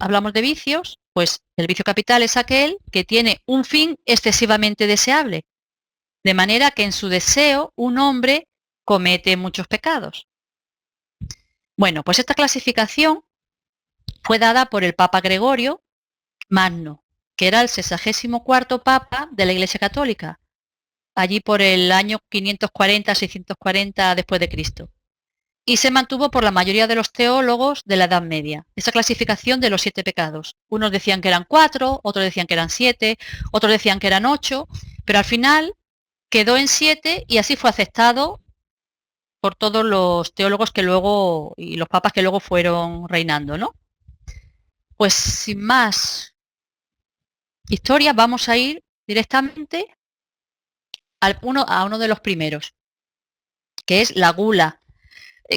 hablamos de vicios, pues el vicio capital es aquel que tiene un fin excesivamente deseable, de manera que en su deseo un hombre comete muchos pecados. Bueno, pues esta clasificación fue dada por el Papa Gregorio Magno, que era el 64º Papa de la Iglesia Católica, allí por el año 540-640 después de Cristo. Y se mantuvo por la mayoría de los teólogos de la Edad Media, esa clasificación de los 7 pecados. Unos decían que eran 4, otros decían que eran 7, otros decían que eran 8, pero al final quedó en 7 y así fue aceptado por todos los teólogos que luego y los papas que luego fueron reinando, ¿no? Pues sin más historia, vamos a ir directamente a uno de los primeros, que es la gula.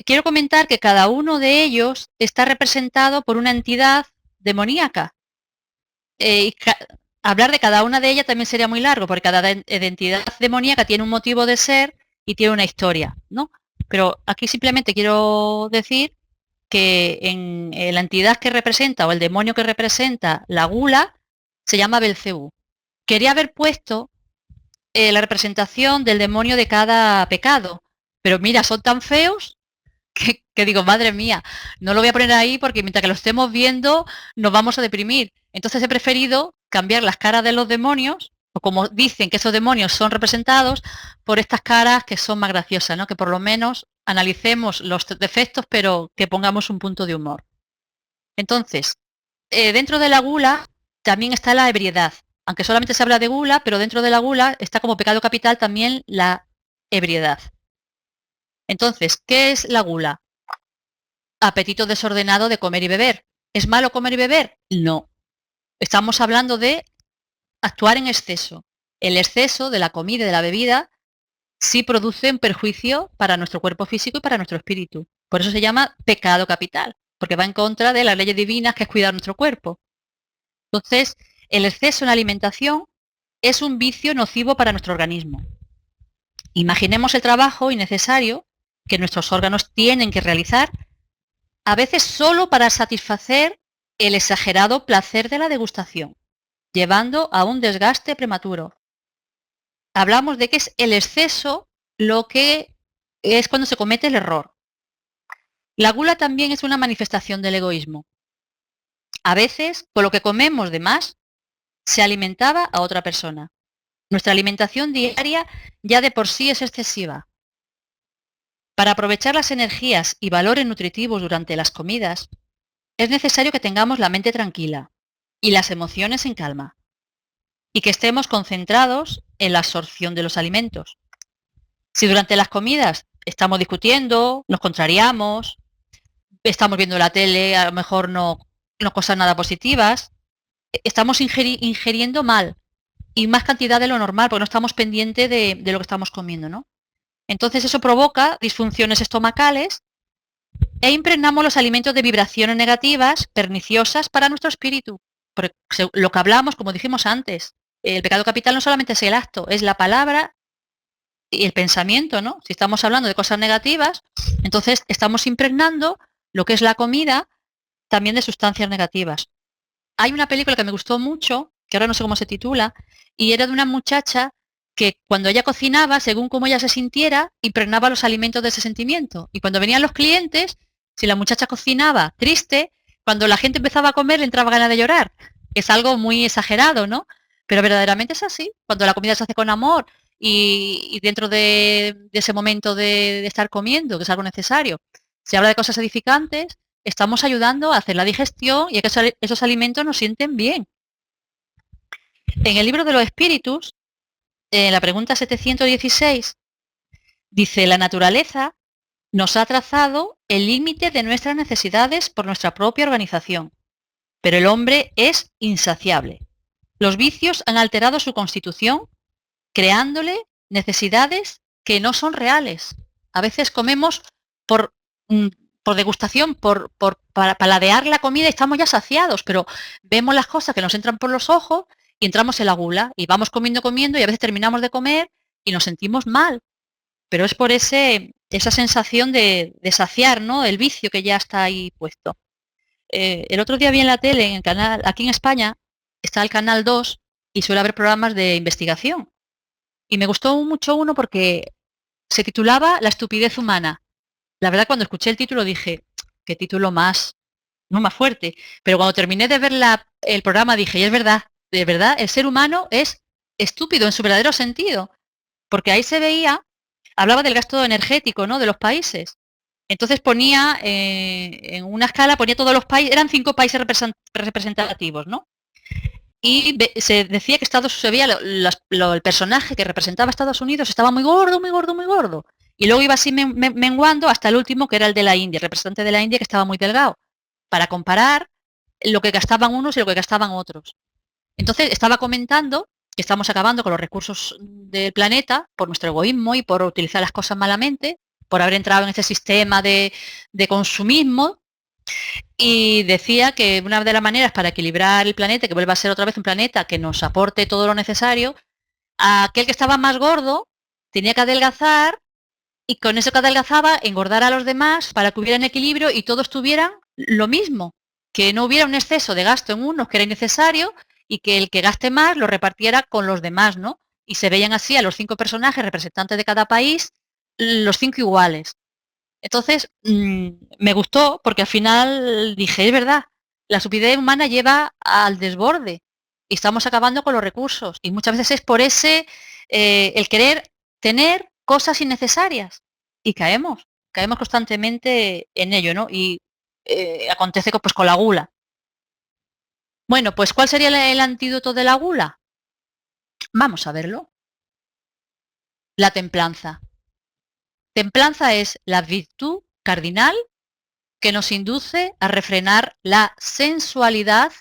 Quiero comentar que cada uno de ellos está representado por una entidad demoníaca. Hablar de cada una de ellas también sería muy largo, porque cada entidad demoníaca tiene un motivo de ser y tiene una historia, ¿no? Pero aquí simplemente quiero decir que en la entidad que representa o el demonio que representa la gula se llama Belcebú. Quería haber puesto la representación del demonio de cada pecado, pero mira, son tan feos que digo, madre mía, no lo voy a poner ahí porque mientras que lo estemos viendo nos vamos a deprimir. Entonces he preferido cambiar las caras de los demonios, o como dicen que esos demonios son representados, por estas caras que son más graciosas, ¿no? Que por lo menos analicemos los defectos, pero que pongamos un punto de humor. Entonces, dentro de la gula también está la ebriedad. Aunque solamente se habla de gula, pero dentro de la gula está como pecado capital también la ebriedad. Entonces, ¿qué es la gula? Apetito desordenado de comer y beber. ¿Es malo comer y beber? No. Estamos hablando de actuar en exceso. El exceso de la comida y de la bebida sí produce un perjuicio para nuestro cuerpo físico y para nuestro espíritu. Por eso se llama pecado capital, porque va en contra de las leyes divinas que es cuidar nuestro cuerpo. Entonces, el exceso en la alimentación es un vicio nocivo para nuestro organismo. Imaginemos el trabajo innecesario que nuestros órganos tienen que realizar, a veces solo para satisfacer el exagerado placer de la degustación, llevando a un desgaste prematuro. Hablamos de que es el exceso lo que es cuando se comete el error. La gula también es una manifestación del egoísmo. A veces, con lo que comemos de más, se alimentaba a otra persona. Nuestra alimentación diaria ya de por sí es excesiva. Para aprovechar las energías y valores nutritivos durante las comidas, es necesario que tengamos la mente tranquila y las emociones en calma, y que estemos concentrados en la absorción de los alimentos. Si durante las comidas estamos discutiendo, nos contrariamos, estamos viendo la tele, a lo mejor no cosas nada positivas, estamos ingiriendo mal y más cantidad de lo normal, porque no estamos pendientes de lo que estamos comiendo, ¿no? Entonces eso provoca disfunciones estomacales e impregnamos los alimentos de vibraciones negativas, perniciosas para nuestro espíritu. Porque lo que hablamos, como dijimos antes, el pecado capital no solamente es el acto, es la palabra y el pensamiento, ¿no? Si estamos hablando de cosas negativas, entonces estamos impregnando lo que es la comida también de sustancias negativas. Hay una película que me gustó mucho, que ahora no sé cómo se titula, y era de una muchacha que cuando ella cocinaba, según cómo ella se sintiera, impregnaba los alimentos de ese sentimiento. Y cuando venían los clientes, si la muchacha cocinaba triste, cuando la gente empezaba a comer le entraba ganas de llorar. Es algo muy exagerado, ¿no? Pero verdaderamente es así. Cuando la comida se hace con amor y dentro de ese momento de estar comiendo, que es algo necesario, se habla de cosas edificantes, estamos ayudando a hacer la digestión y a que esos alimentos nos sienten bien. En el libro de los espíritus, en la pregunta 716, dice, la naturaleza nos ha trazado el límite de nuestras necesidades por nuestra propia organización, pero el hombre es insaciable. Los vicios han alterado su constitución, creándole necesidades que no son reales. A veces comemos por degustación, para paladear la comida y estamos ya saciados, pero vemos las cosas que nos entran por los ojos y entramos en la gula y vamos comiendo y a veces terminamos de comer y nos sentimos mal. Pero es por esa sensación de saciar, ¿no? El vicio que ya está ahí puesto. el otro día vi en la tele, en el canal, aquí en España, está el canal 2 y suele haber programas de investigación. Y me gustó mucho uno porque se titulaba La estupidez humana. La verdad, cuando escuché el título dije, qué título más, no más fuerte. Pero cuando terminé de ver el programa dije, y es verdad, de verdad, el ser humano es estúpido en su verdadero sentido. Porque ahí se veía, hablaba del gasto energético, ¿no?, de los países. Entonces ponía, en una escala, ponía todos los países, eran 5 países representativos, ¿no? Y se decía que se veía el personaje que representaba a Estados Unidos estaba muy gordo, muy gordo, muy gordo. Y luego iba así menguando hasta el último, que era el de la India, el representante de la India, que estaba muy delgado, para comparar lo que gastaban unos y lo que gastaban otros. Entonces estaba comentando que estamos acabando con los recursos del planeta por nuestro egoísmo y por utilizar las cosas malamente, por haber entrado en ese sistema de consumismo. Y decía que una de las maneras para equilibrar el planeta, que vuelva a ser otra vez un planeta que nos aporte todo lo necesario, aquel que estaba más gordo tenía que adelgazar y con eso que adelgazaba engordar a los demás para que hubiera un equilibrio y todos tuvieran lo mismo, que no hubiera un exceso de gasto en unos que era innecesario y que el que gaste más lo repartiera con los demás, ¿no? Y se veían así a los 5 personajes representantes de cada país, los 5 iguales. Entonces, me gustó porque al final dije, es verdad, la estupidez humana lleva al desborde y estamos acabando con los recursos. Y muchas veces es por el querer tener cosas innecesarias. Y caemos constantemente en ello, ¿no? Y acontece pues con la gula. Bueno, pues ¿cuál sería el antídoto de la gula? Vamos a verlo. La templanza. Templanza es la virtud cardinal que nos induce a refrenar la sensualidad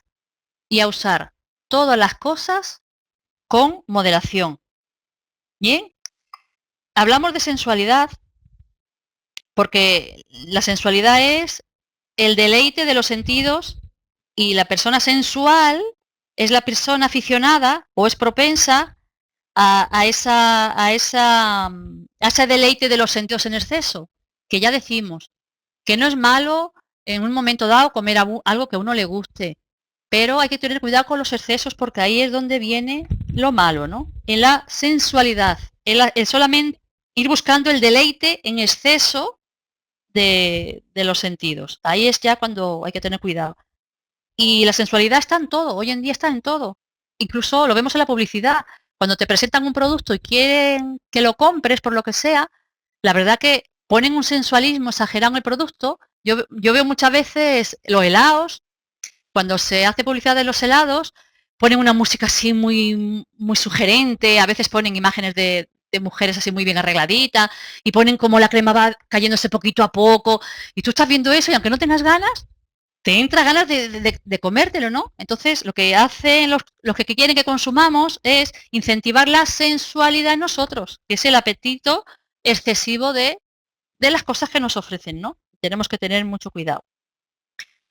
y a usar todas las cosas con moderación. Bien, hablamos de sensualidad porque la sensualidad es el deleite de los sentidos y la persona sensual es la persona aficionada o es propensa a ese deleite de los sentidos en exceso, que ya decimos que no es malo en un momento dado comer algo que a uno le guste, pero hay que tener cuidado con los excesos porque ahí es donde viene lo malo, ¿no? En la sensualidad, en solamente ir buscando el deleite en exceso de los sentidos. Ahí es ya cuando hay que tener cuidado. Y la sensualidad está en todo, hoy en día está en todo. Incluso lo vemos en la publicidad. Cuando te presentan un producto y quieren que lo compres por lo que sea, la verdad que ponen un sensualismo exagerado en el producto. Yo veo muchas veces los helados, cuando se hace publicidad de los helados, ponen una música así muy, muy sugerente, a veces ponen imágenes de mujeres así muy bien arregladitas y ponen como la crema va cayéndose poquito a poco y tú estás viendo eso y aunque no tengas ganas, te entra ganas de comértelo, ¿no? Entonces, lo que hacen los que quieren que consumamos es incentivar la sensualidad en nosotros, que es el apetito excesivo de las cosas que nos ofrecen, ¿no? Tenemos que tener mucho cuidado.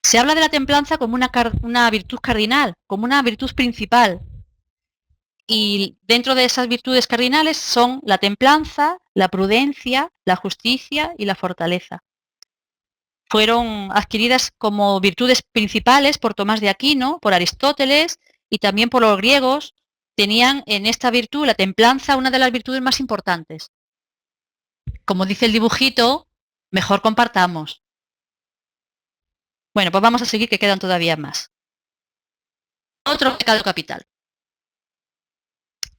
Se habla de la templanza como una virtud cardinal, como una virtud principal. Y dentro de esas virtudes cardinales son la templanza, la prudencia, la justicia y la fortaleza. Fueron adquiridas como virtudes principales por Tomás de Aquino, por Aristóteles y también por los griegos. Tenían en esta virtud, la templanza, una de las virtudes más importantes. Como dice el dibujito, mejor compartamos. Bueno, pues vamos a seguir que quedan todavía más. Otro pecado capital.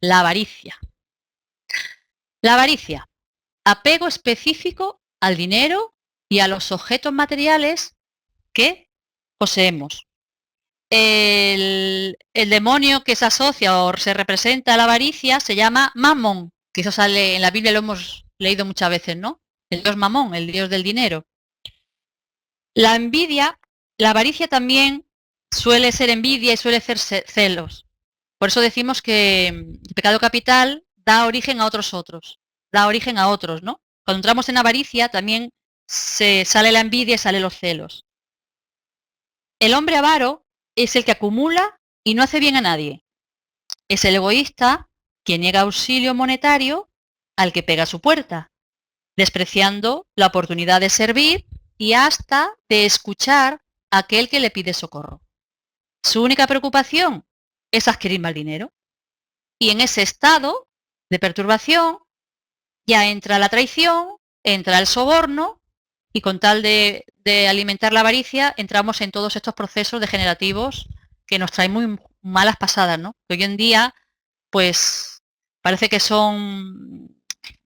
La avaricia. La avaricia. Apego específico al dinero y a los objetos materiales que poseemos. El demonio que se asocia o se representa a la avaricia se llama Mamón, que eso sale en la Biblia, lo hemos leído muchas veces, ¿no? El dios Mamón, el dios del dinero. La envidia, la avaricia también suele ser envidia y suele ser celos. Por eso decimos que el pecado capital da origen a otros, da origen a otros, ¿no? Cuando entramos en avaricia también se sale la envidia y salen los celos. El hombre avaro es el que acumula y no hace bien a nadie. Es el egoísta que niega auxilio monetario al que pega a su puerta, despreciando la oportunidad de servir y hasta de escuchar aquel que le pide socorro. Su única preocupación es adquirir más dinero. Y en ese estado de perturbación ya entra la traición, entra el soborno y con tal de alimentar la avaricia entramos en todos estos procesos degenerativos que nos traen muy malas pasadas, ¿no? Que hoy en día pues parece que son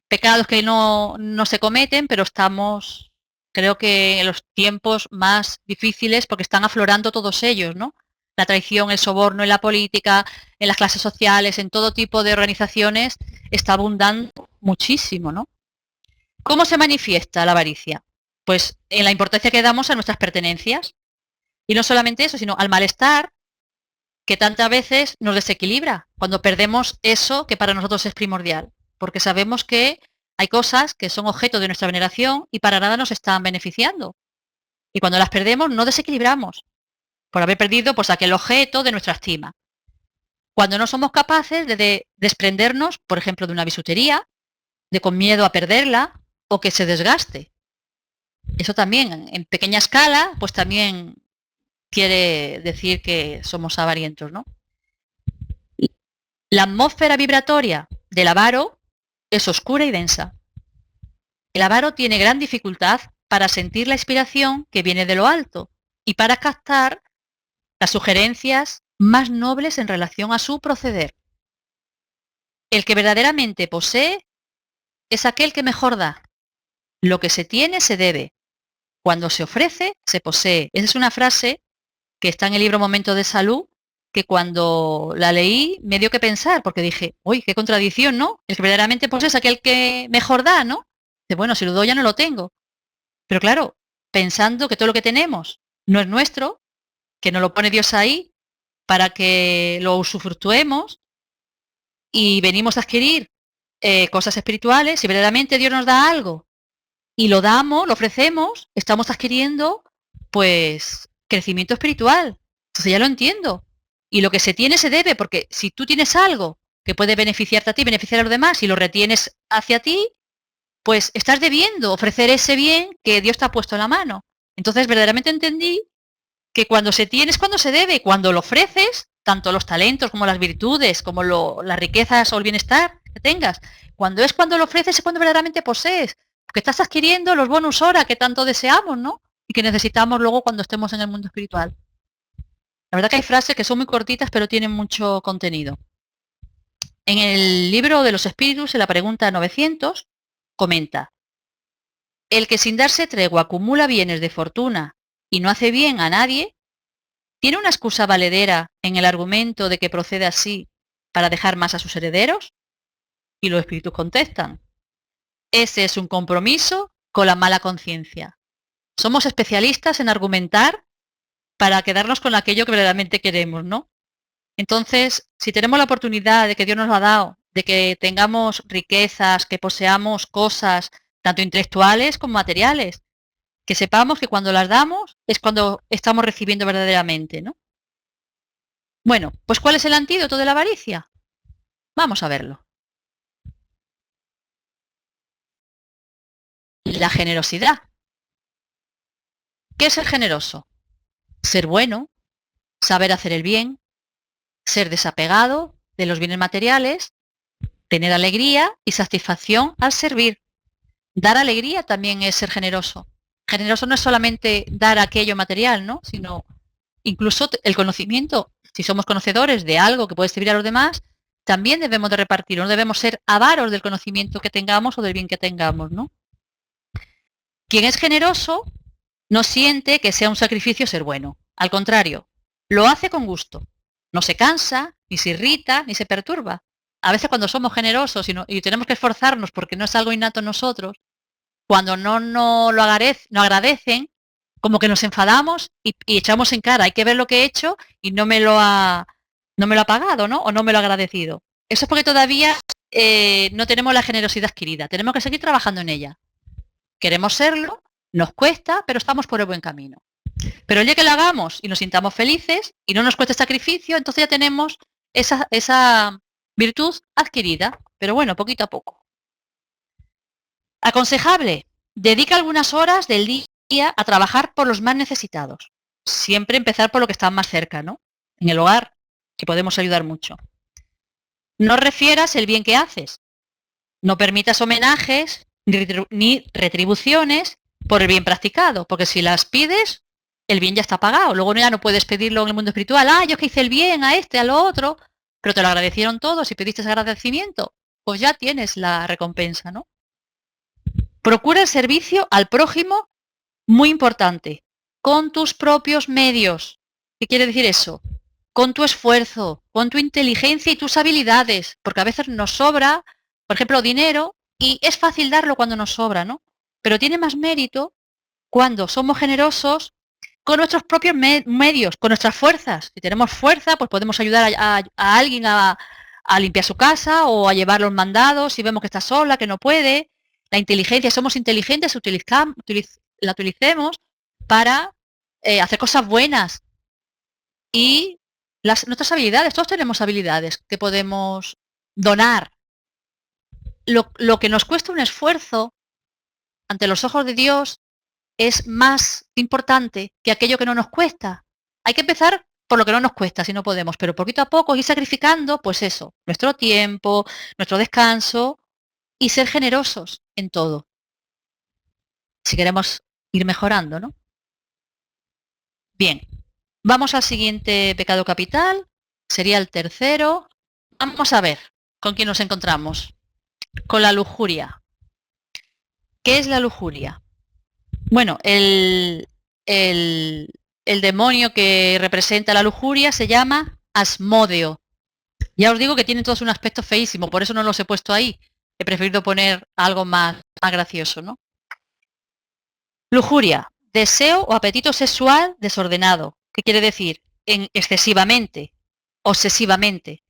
pecados que no se cometen, pero estamos, creo que en los tiempos más difíciles porque están aflorando todos ellos, ¿no? La traición, el soborno en la política, en las clases sociales, en todo tipo de organizaciones, está abundando muchísimo, ¿no? ¿Cómo se manifiesta la avaricia? Pues en la importancia que damos a nuestras pertenencias. Y no solamente eso, sino al malestar que tantas veces nos desequilibra cuando perdemos eso que para nosotros es primordial. Porque sabemos que hay cosas que son objeto de nuestra veneración y para nada nos están beneficiando. Y cuando las perdemos, no desequilibramos por haber perdido pues aquel objeto de nuestra estima. Cuando no somos capaces de desprendernos, por ejemplo, de una bisutería, de con miedo a perderla o que se desgaste. Eso también, en pequeña escala, pues también quiere decir que somos avarientos, ¿no? La atmósfera vibratoria del avaro es oscura y densa. El avaro tiene gran dificultad para sentir la inspiración que viene de lo alto y para captar las sugerencias más nobles en relación a su proceder. El que verdaderamente posee es aquel que mejor da. Lo que se tiene se debe. Cuando se ofrece, se posee. Esa es una frase que está en el libro Momento de Salud, que cuando la leí me dio que pensar, porque dije, uy, qué contradicción, ¿no? El que verdaderamente posee es aquel que mejor da, ¿no? Dice, bueno, si lo doy ya no lo tengo. Pero claro, pensando que todo lo que tenemos no es nuestro, que nos lo pone Dios ahí para que lo usufructuemos y venimos a adquirir cosas espirituales, si verdaderamente Dios nos da algo y lo damos, lo ofrecemos, estamos adquiriendo pues crecimiento espiritual. Entonces ya lo entiendo. Y lo que se tiene se debe, porque si tú tienes algo que puede beneficiarte a ti, beneficiar a los demás y lo retienes hacia ti, pues estás debiendo ofrecer ese bien que Dios te ha puesto en la mano. Entonces verdaderamente entendí que cuando se tiene es cuando se debe, cuando lo ofreces, tanto los talentos como las virtudes, como las riquezas o el bienestar que tengas, cuando lo ofreces es cuando verdaderamente posees, porque estás adquiriendo los bonus hora que tanto deseamos, ¿no? Y que necesitamos luego cuando estemos en el mundo espiritual. La verdad que hay frases que son muy cortitas pero tienen mucho contenido. En el libro de los espíritus, en la pregunta 900, comenta: el que sin darse tregua acumula bienes de fortuna y no hace bien a nadie, ¿tiene una excusa valedera en el argumento de que procede así para dejar más a sus herederos? Y los espíritus contestan: ese es un compromiso con la mala conciencia. Somos especialistas en argumentar para quedarnos con aquello que verdaderamente queremos, ¿no? Entonces, si tenemos la oportunidad de que Dios nos lo ha dado, de que tengamos riquezas, que poseamos cosas, tanto intelectuales como materiales, que sepamos que cuando las damos es cuando estamos recibiendo verdaderamente, ¿no? Bueno, pues ¿cuál es el antídoto de la avaricia? Vamos a verlo. La generosidad. ¿Qué es ser generoso? Ser bueno, saber hacer el bien, ser desapegado de los bienes materiales, tener alegría y satisfacción al servir. Dar alegría también es ser generoso. Generoso no es solamente dar aquello material, ¿no? Sino incluso el conocimiento. Si somos conocedores de algo que puede servir a los demás, también debemos de repartirlo. No debemos ser avaros del conocimiento que tengamos o del bien que tengamos, ¿no? Quien es generoso no siente que sea un sacrificio ser bueno. Al contrario, lo hace con gusto. No se cansa, ni se irrita, ni se perturba. A veces cuando somos generosos y tenemos que esforzarnos porque no es algo innato en nosotros, cuando no lo agradecen, como que nos enfadamos y echamos en cara, hay que ver lo que he hecho y no me lo ha pagado, ¿no? O no me lo ha agradecido. Eso es porque todavía no tenemos la generosidad adquirida. Tenemos que seguir trabajando en ella. Queremos serlo, nos cuesta, pero estamos por el buen camino. Pero el día que lo hagamos y nos sintamos felices y no nos cueste sacrificio, entonces ya tenemos esa virtud adquirida. Pero bueno, poquito a poco. Aconsejable, dedica algunas horas del día a trabajar por los más necesitados. siempre empezar por lo que está más cerca, ¿no? En el hogar, que podemos ayudar mucho. No refieras el bien que haces. No permitas homenajes ni retribuciones por el bien practicado, porque si las pides, el bien ya está pagado. Luego ya no puedes pedirlo en el mundo espiritual. Yo que hice el bien a este, a lo otro, pero te lo agradecieron todos y pediste ese agradecimiento, pues ya tienes la recompensa, ¿no? Procura el servicio al prójimo, muy importante, con tus propios medios. ¿Qué quiere decir eso? Con tu esfuerzo, con tu inteligencia y tus habilidades, porque a veces nos sobra, por ejemplo, dinero, y es fácil darlo cuando nos sobra, ¿no? Pero tiene más mérito cuando somos generosos con nuestros propios medios, con nuestras fuerzas. Si tenemos fuerza, pues podemos ayudar a alguien a limpiar su casa o a llevar los mandados si vemos que está sola, que no puede. La inteligencia, somos inteligentes, la utilicemos para hacer cosas buenas. Y nuestras habilidades, todos tenemos habilidades que podemos donar. Lo que nos cuesta un esfuerzo ante los ojos de Dios es más importante que aquello que no nos cuesta. Hay que empezar por lo que no nos cuesta, si no podemos, pero poquito a poco ir sacrificando, pues eso, nuestro tiempo, nuestro descanso y ser generosos en todo. Si queremos ir mejorando, ¿no? Bien, vamos al siguiente pecado capital, sería el tercero. Vamos a ver con quién nos encontramos. Con la lujuria. ¿Qué es la lujuria? Bueno, el demonio que representa la lujuria se llama Asmodeo. Ya os digo que tienen todos un aspecto feísimo, por eso no los he puesto ahí. He preferido poner algo más gracioso, ¿no? Lujuria, deseo o apetito sexual desordenado. ¿Qué quiere decir? Excesivamente, obsesivamente.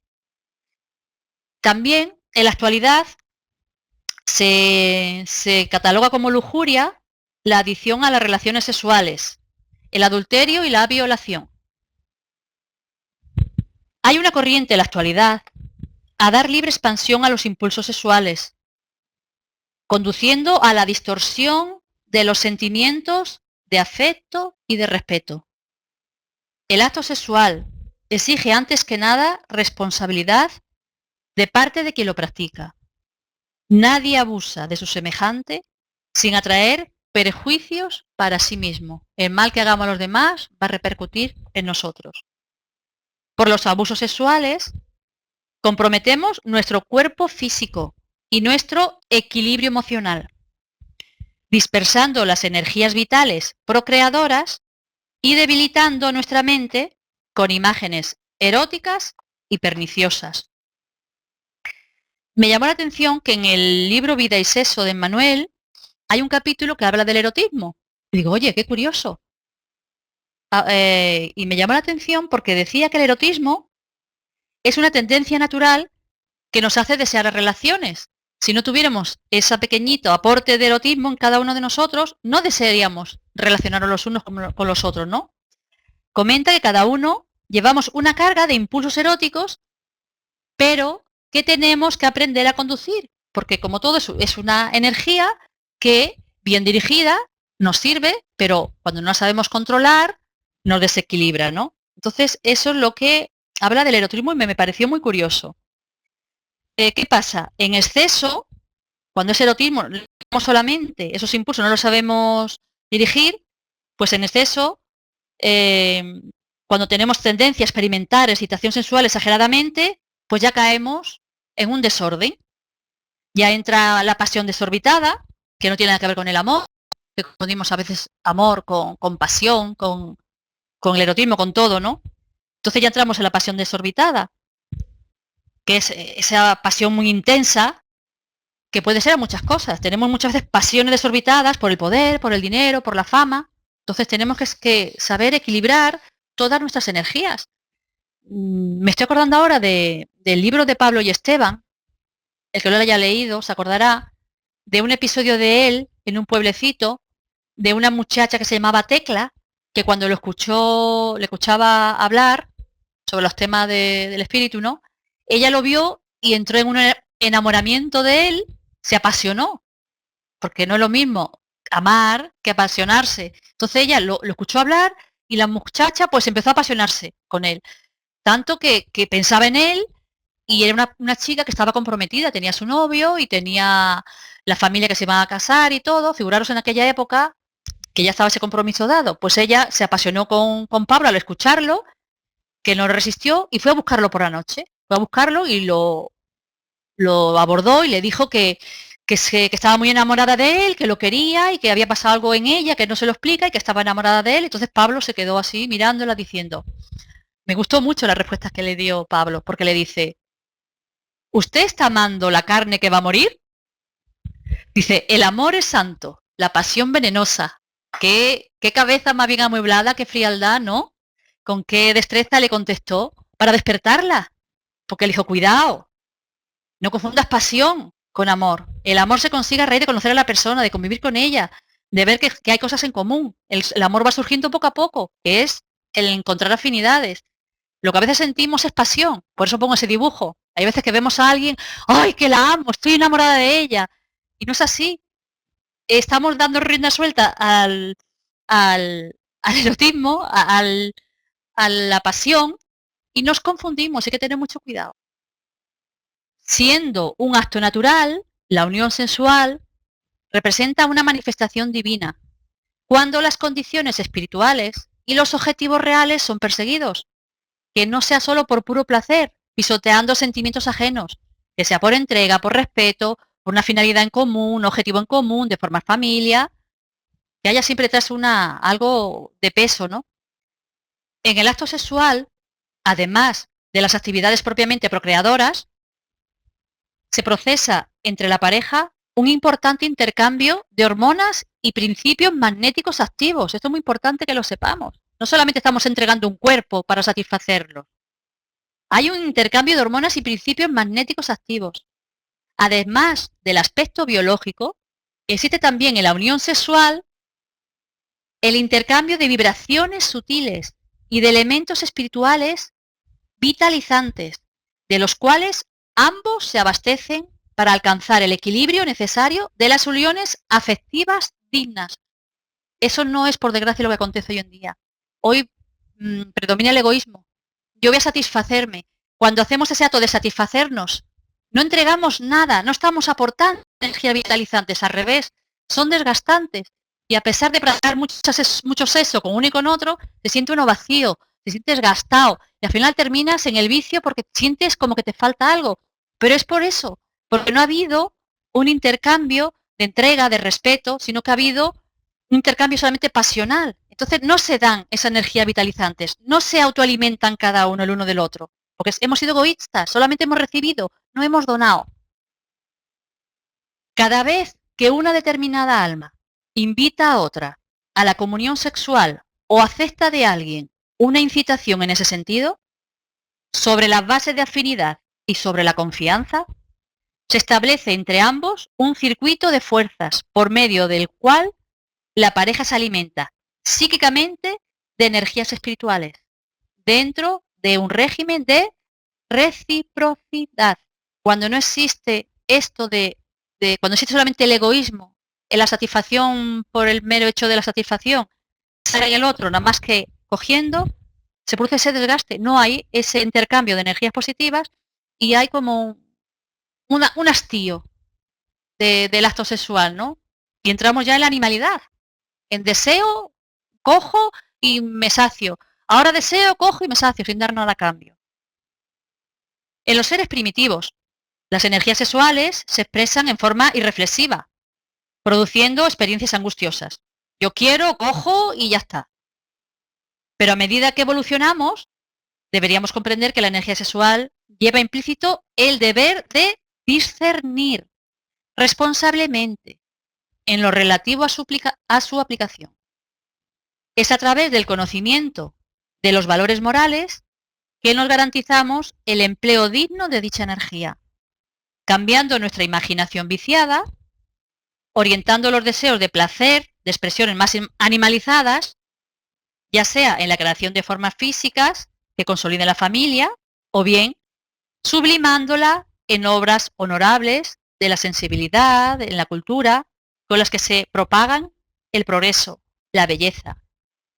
También, en la actualidad, se cataloga como lujuria la adicción a las relaciones sexuales, el adulterio y la violación. Hay una corriente en la actualidad a dar libre expansión a los impulsos sexuales, conduciendo a la distorsión de los sentimientos de afecto y de respeto. El acto sexual exige antes que nada responsabilidad de parte de quien lo practica. Nadie abusa de su semejante sin atraer perjuicios para sí mismo. El mal que hagamos a los demás va a repercutir en nosotros. Por los abusos sexuales comprometemos nuestro cuerpo físico y nuestro equilibrio emocional, dispersando las energías vitales procreadoras y debilitando nuestra mente con imágenes eróticas y perniciosas. Me llamó la atención que en el libro Vida y Sexo de Emmanuel hay un capítulo que habla del erotismo. Y digo, oye, qué curioso. Y me llamó la atención porque decía que el erotismo es una tendencia natural que nos hace desear relaciones. Si no tuviéramos ese pequeñito aporte de erotismo en cada uno de nosotros, no desearíamos relacionarnos los unos con los otros, ¿no? Comenta que cada uno llevamos una carga de impulsos eróticos, pero que tenemos que aprender a conducir, porque como todo es una energía que, bien dirigida, nos sirve, pero cuando no la sabemos controlar, nos desequilibra, ¿no? Entonces, eso es lo que habla del erotismo y me pareció muy curioso. ¿Qué pasa? En exceso, cuando es erotismo, solamente esos impulsos no los sabemos dirigir, pues en exceso, cuando tenemos tendencia a experimentar excitación sexual exageradamente, pues ya caemos en un desorden. Ya entra la pasión desorbitada, que no tiene nada que ver con el amor, que confundimos a veces amor con pasión, con el erotismo, con todo, ¿no? Entonces ya entramos en la pasión desorbitada, que es esa pasión muy intensa, que puede ser a muchas cosas. Tenemos muchas veces pasiones desorbitadas por el poder, por el dinero, por la fama. Entonces tenemos que saber equilibrar todas nuestras energías. Me estoy acordando ahora del libro de Pablo y Esteban. El que lo haya leído se acordará de un episodio de él en un pueblecito, de una muchacha que se llamaba Tecla, que cuando le escuchaba hablar sobre los temas del espíritu, ¿no? Ella lo vio y entró en un enamoramiento de él, se apasionó, porque no es lo mismo amar que apasionarse. Entonces ella lo escuchó hablar Y la muchacha pues empezó a apasionarse con él. Tanto que pensaba en él y era una chica que estaba comprometida, tenía su novio y tenía la familia que se iba a casar y todo. Figuraros en aquella época que ya estaba ese compromiso dado. Pues ella se apasionó con Pablo al escucharlo, que no resistió y fue a buscarlo por la noche. Fue a buscarlo y lo abordó y le dijo que estaba muy enamorada de él, que lo quería y que había pasado algo en ella, que no se lo explica y que estaba enamorada de él. Entonces Pablo se quedó así mirándola diciendo, me gustó mucho las respuestas que le dio Pablo, porque le dice, ¿usted está amando la carne que va a morir? Dice, el amor es santo, la pasión venenosa. ¿Qué cabeza más bien amueblada, qué frialdad, ¿no? Con qué destreza le contestó para despertarla. Porque le dijo, cuidado, no confundas pasión con amor. El amor se consigue a raíz de conocer a la persona, de convivir con ella, de ver que hay cosas en común. El amor va surgiendo poco a poco, que es el encontrar afinidades. Lo que a veces sentimos es pasión, por eso pongo ese dibujo. Hay veces que vemos a alguien, ¡ay, que la amo! Estoy enamorada de ella. Y no es así. Estamos dando rienda suelta al erotismo, a la pasión, y nos confundimos. Hay que tener mucho cuidado. Siendo un acto natural, la unión sensual representa una manifestación divina, cuando las condiciones espirituales y los objetivos reales son perseguidos. Que no sea solo por puro placer, pisoteando sentimientos ajenos, que sea por entrega, por respeto, por una finalidad en común, un objetivo en común, de formar familia, que haya siempre detrás algo de peso, ¿no? En el acto sexual, además de las actividades propiamente procreadoras, se procesa entre la pareja un importante intercambio de hormonas y principios magnéticos activos. Esto es muy importante que lo sepamos. No solamente estamos entregando un cuerpo para satisfacerlo. Hay un intercambio de hormonas y principios magnéticos activos. Además del aspecto biológico, existe también en la unión sexual el intercambio de vibraciones sutiles y de elementos espirituales vitalizantes, de los cuales ambos se abastecen para alcanzar el equilibrio necesario de las uniones afectivas dignas. Eso no es, por desgracia, lo que acontece hoy en día. Hoy predomina el egoísmo. Yo voy a satisfacerme. Cuando hacemos ese acto de satisfacernos, no entregamos nada, no estamos aportando energía vitalizantes, al revés, son desgastantes. Y a pesar de practicar mucho sexo con uno y con otro, se siente uno vacío, te sientes gastado y al final terminas en el vicio porque sientes como que te falta algo. Pero es por eso, porque no ha habido un intercambio de entrega, de respeto, sino que ha habido un intercambio solamente pasional. Entonces no se dan esa energía vitalizantes, no se autoalimentan cada uno el uno del otro, porque hemos sido egoístas, solamente hemos recibido, no hemos donado. Cada vez que una determinada alma invita a otra a la comunión sexual o acepta de alguien una incitación en ese sentido, sobre las bases de afinidad y sobre la confianza, se establece entre ambos un circuito de fuerzas por medio del cual la pareja se alimenta psíquicamente de energías espirituales dentro de un régimen de reciprocidad. Cuando no existe esto cuando existe solamente el egoísmo, en la satisfacción por el mero hecho de la satisfacción, y el otro nada más que cogiendo, se produce ese desgaste, no hay ese intercambio de energías positivas y hay como un hastío del acto sexual, ¿no? Y entramos ya en la animalidad. En deseo, cojo y me sacio. Ahora deseo, cojo y me sacio, sin dar nada a cambio. En los seres primitivos, las energías sexuales se expresan en forma irreflexiva, produciendo experiencias angustiosas. Yo quiero, cojo y ya está. Pero a medida que evolucionamos, deberíamos comprender que la energía sexual lleva implícito el deber de discernir responsablemente en lo relativo a su aplicación. Es a través del conocimiento de los valores morales que nos garantizamos el empleo digno de dicha energía, cambiando nuestra imaginación viciada, orientando los deseos de placer de expresiones más animalizadas, ya sea en la creación de formas físicas que consoliden la familia, o bien sublimándola en obras honorables de la sensibilidad, en la cultura, con las que se propagan el progreso, la belleza,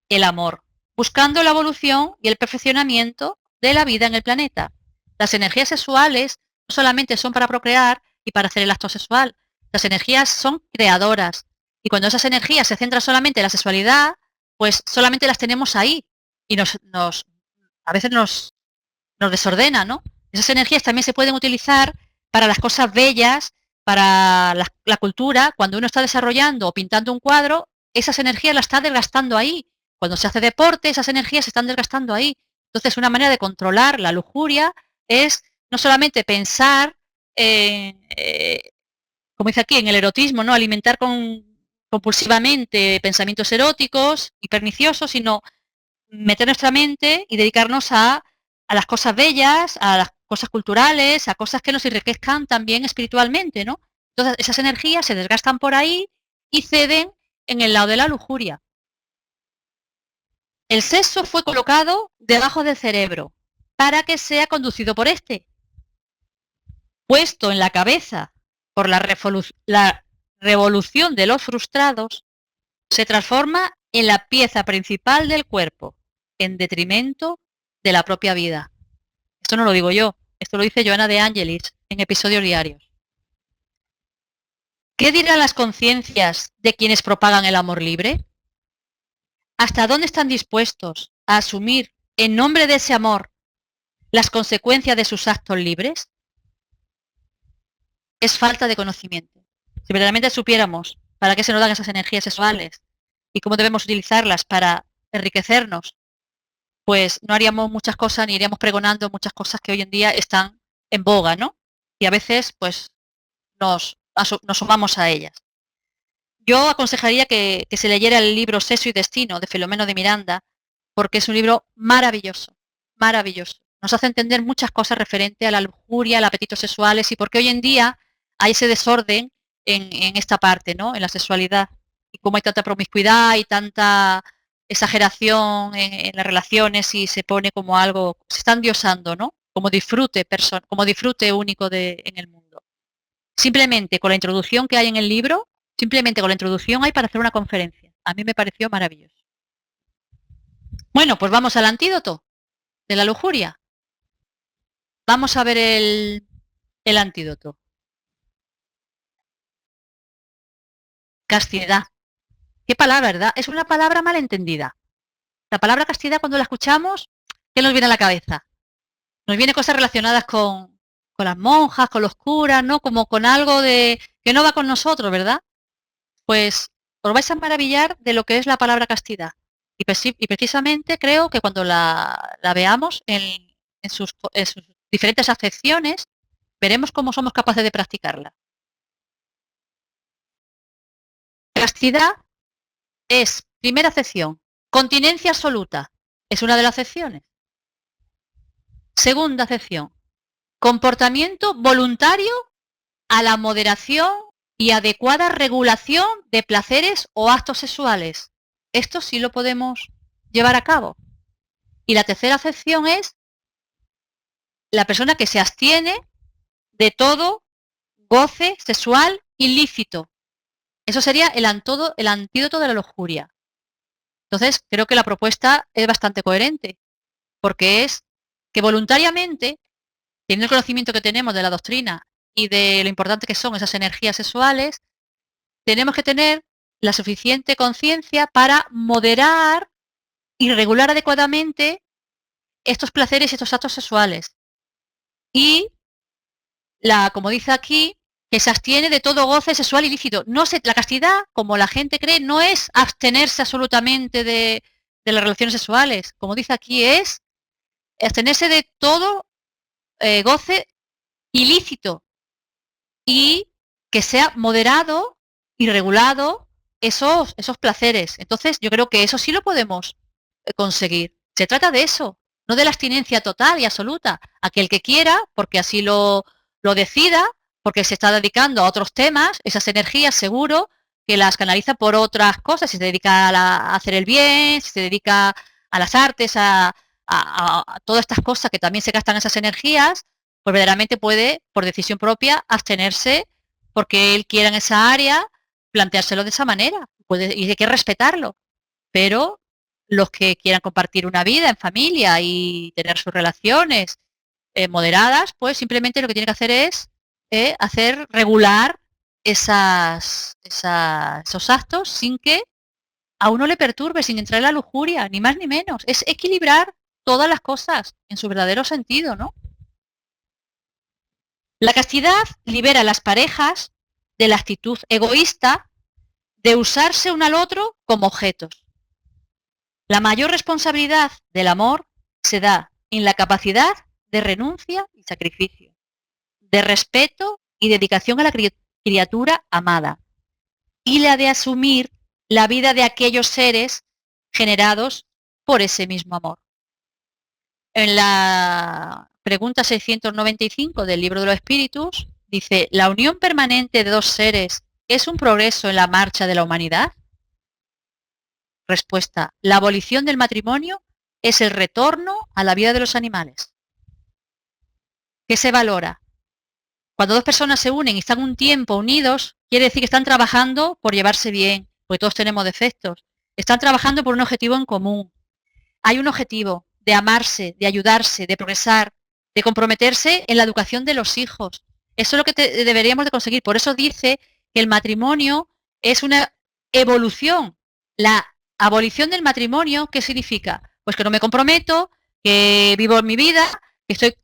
el amor, buscando la evolución y el perfeccionamiento de la vida en el planeta. Las energías sexuales no solamente son para procrear y para hacer el acto sexual, las energías son creadoras. Y cuando esas energías se centran solamente en la sexualidad, pues solamente las tenemos ahí y a veces nos desordena, ¿no? Esas energías también se pueden utilizar para las cosas bellas, para la cultura. Cuando uno está desarrollando o pintando un cuadro, esas energías las está desgastando ahí. Cuando se hace deporte, esas energías se están desgastando ahí. Entonces, una manera de controlar la lujuria es no solamente pensar, como dice aquí, en el erotismo, ¿no? Alimentar compulsivamente pensamientos eróticos y perniciosos, sino meter nuestra mente y dedicarnos a las cosas bellas, a las cosas culturales, a cosas que nos enriquezcan también espiritualmente, ¿no? Entonces, esas energías se desgastan por ahí y ceden en el lado de la lujuria. El sexo fue colocado debajo del cerebro para que sea conducido por este. Puesto en la cabeza por la revolución de los frustrados, se transforma en la pieza principal del cuerpo, en detrimento de la propia vida. Esto no lo digo yo, esto lo dice Joana de Angelis en episodios diarios. ¿Qué dirán las conciencias de quienes propagan el amor libre? ¿Hasta dónde están dispuestos a asumir, en nombre de ese amor, las consecuencias de sus actos libres? Es falta de conocimiento. Si verdaderamente supiéramos para qué se nos dan esas energías sexuales y cómo debemos utilizarlas para enriquecernos, pues no haríamos muchas cosas ni iríamos pregonando muchas cosas que hoy en día están en boga, ¿no? Y a veces, pues, nos sumamos a ellas. Yo aconsejaría que se leyera el libro Sexo y Destino de Filomeno de Miranda, porque es un libro maravilloso, maravilloso. Nos hace entender muchas cosas referente a la lujuria, al apetito sexuales y por qué hoy en día hay ese desorden en esta parte, ¿no? En la sexualidad. Y cómo hay tanta promiscuidad y tanta exageración en las relaciones y se pone como algo, se está endiosando, ¿no? Como disfrute único en el mundo. Simplemente con la introducción que hay en el libro, simplemente con la introducción hay para hacer una conferencia. A mí me pareció maravilloso. Bueno, pues vamos al antídoto de la lujuria. Vamos a ver el antídoto. Castidad. ¿Qué palabra, verdad? Es una palabra malentendida. La palabra castidad, cuando la escuchamos, ¿qué nos viene a la cabeza? Nos viene cosas relacionadas con las monjas, con los curas, ¿no? Como con algo de que no va con nosotros, ¿verdad? Pues os vais a maravillar de lo que es la palabra castidad. Y precisamente creo que cuando la veamos en sus diferentes acepciones, veremos cómo somos capaces de practicarla. Castidad es, primera acepción, continencia absoluta. Es una de las acepciones. Segunda acepción, comportamiento voluntario a la moderación y adecuada regulación de placeres o actos sexuales. Esto sí lo podemos llevar a cabo. Y la tercera acepción es la persona que se abstiene de todo goce sexual ilícito. Eso sería el antídoto de la lujuria. Entonces, creo que la propuesta es bastante coherente, porque es que voluntariamente, teniendo el conocimiento que tenemos de la doctrina y de lo importante que son esas energías sexuales, tenemos que tener la suficiente conciencia para moderar y regular adecuadamente estos placeres y estos actos sexuales. Y como dice aquí, que se abstiene de todo goce sexual ilícito. La castidad, como la gente cree, no es abstenerse absolutamente de las relaciones sexuales. Como dice aquí, es abstenerse de todo goce ilícito y que sea moderado y regulado esos placeres. Entonces, yo creo que eso sí lo podemos conseguir. Se trata de eso, no de la abstinencia total y absoluta. Aquel que quiera, porque así lo decida, porque se está dedicando a otros temas, esas energías seguro que las canaliza por otras cosas, si se dedica a hacer el bien, si se dedica a las artes, a todas estas cosas que también se gastan esas energías, pues verdaderamente puede, por decisión propia, abstenerse porque él quiera en esa área, planteárselo de esa manera. Y hay que respetarlo. Pero los que quieran compartir una vida en familia y tener sus relaciones moderadas, pues simplemente lo que tiene que hacer es hacer regular esos actos sin que a uno le perturbe, sin entrar en la lujuria, ni más ni menos. Es equilibrar todas las cosas en su verdadero sentido, ¿no? La castidad libera a las parejas de la actitud egoísta de usarse uno al otro como objetos. La mayor responsabilidad del amor se da en la capacidad de renuncia y sacrificio, de respeto y dedicación a la criatura amada, y la de asumir la vida de aquellos seres generados por ese mismo amor. En la pregunta 695 del Libro de los Espíritus dice, ¿la unión permanente de dos seres es un progreso en la marcha de la humanidad? Respuesta, la abolición del matrimonio es el retorno a la vida de los animales. ¿Qué se valora? Cuando dos personas se unen y están un tiempo unidos, quiere decir que están trabajando por llevarse bien, porque todos tenemos defectos. Están trabajando por un objetivo en común. Hay un objetivo de amarse, de ayudarse, de progresar, de comprometerse en la educación de los hijos. Eso es lo que deberíamos de conseguir. Por eso dice que el matrimonio es una evolución. La abolición del matrimonio, ¿qué significa? Pues que no me comprometo, que vivo en mi vida, que estoy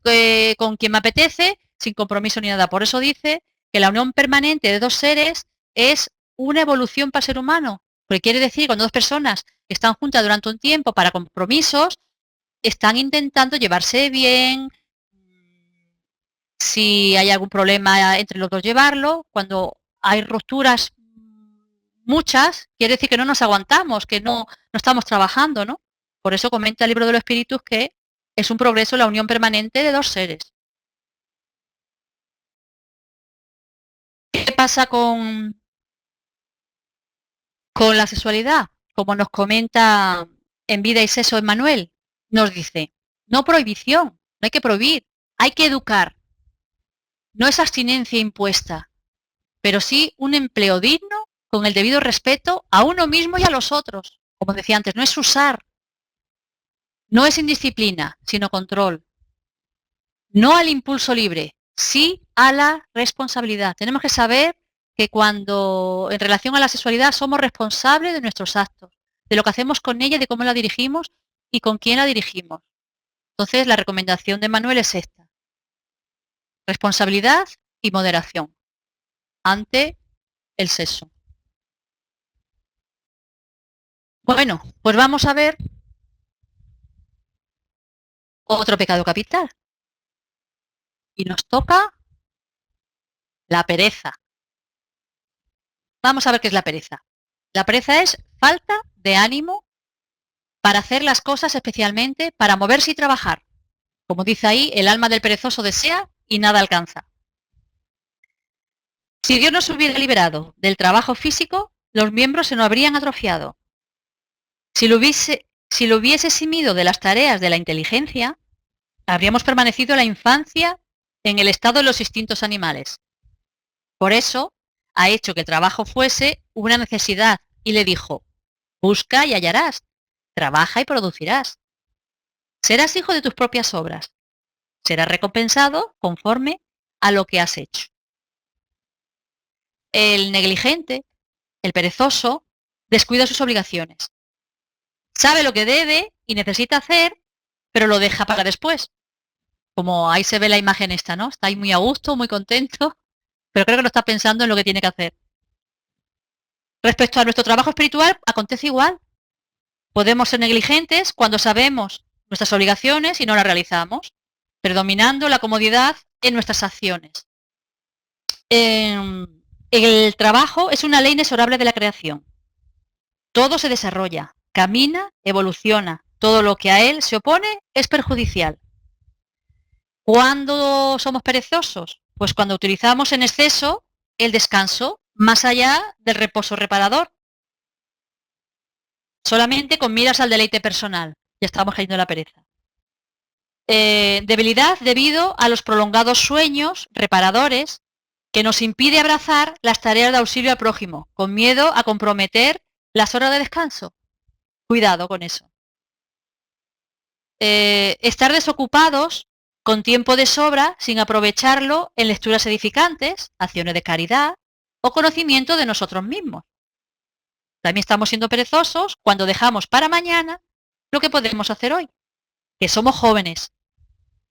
con quien me apetece, sin compromiso ni nada. Por eso dice que la unión permanente de dos seres es una evolución para el ser humano. Porque quiere decir que cuando dos personas están juntas durante un tiempo para compromisos, están intentando llevarse bien, si hay algún problema entre los dos llevarlo, cuando hay rupturas muchas, quiere decir que no nos aguantamos, que no estamos trabajando, ¿no? Por eso comenta el Libro de los Espíritus que es un progreso la unión permanente de dos seres. ¿Qué pasa con la sexualidad? Como nos comenta en Vida y Sexo Emmanuel, nos dice, no prohibición, no hay que prohibir, hay que educar. No es abstinencia impuesta, pero sí un empleo digno con el debido respeto a uno mismo y a los otros. Como decía antes, no es usar, no es indisciplina, sino control. No al impulso libre, sí a la responsabilidad. Tenemos que saber que cuando en relación a la sexualidad somos responsables de nuestros actos, de lo que hacemos con ella, de cómo la dirigimos y con quién la dirigimos. Entonces la recomendación de Manuel es esta. Responsabilidad y moderación ante el sexo. Bueno, pues vamos a ver otro pecado capital. Y nos toca la pereza. Vamos a ver qué es la pereza. La pereza es falta de ánimo para hacer las cosas, especialmente para moverse y trabajar. Como dice ahí, el alma del perezoso desea y nada alcanza. Si Dios nos hubiera liberado del trabajo físico, los miembros se nos habrían atrofiado. Si lo hubiese eximido de las tareas de la inteligencia, habríamos permanecido la infancia en el estado de los instintos animales. Por eso, ha hecho que el trabajo fuese una necesidad y le dijo, busca y hallarás, trabaja y producirás. Serás hijo de tus propias obras. Serás recompensado conforme a lo que has hecho. El negligente, el perezoso, descuida sus obligaciones. Sabe lo que debe y necesita hacer, pero lo deja para después. Como ahí se ve la imagen esta, ¿no? Está ahí muy a gusto, muy contento, pero creo que no está pensando en lo que tiene que hacer. Respecto a nuestro trabajo espiritual, acontece igual. Podemos ser negligentes cuando sabemos nuestras obligaciones y no las realizamos, predominando la comodidad en nuestras acciones. El trabajo es una ley inexorable de la creación. Todo se desarrolla, camina, evoluciona. Todo lo que a él se opone es perjudicial. ¿Cuándo somos perezosos? Pues cuando utilizamos en exceso el descanso más allá del reposo reparador. Solamente con miras al deleite personal. Ya estamos cayendo en la pereza. Debilidad debido a los prolongados sueños reparadores que nos impide abrazar las tareas de auxilio al prójimo, con miedo a comprometer las horas de descanso. Cuidado con eso. estar desocupados con tiempo de sobra sin aprovecharlo en lecturas edificantes, acciones de caridad o conocimiento de nosotros mismos. También estamos siendo perezosos cuando dejamos para mañana lo que podemos hacer hoy, que somos jóvenes.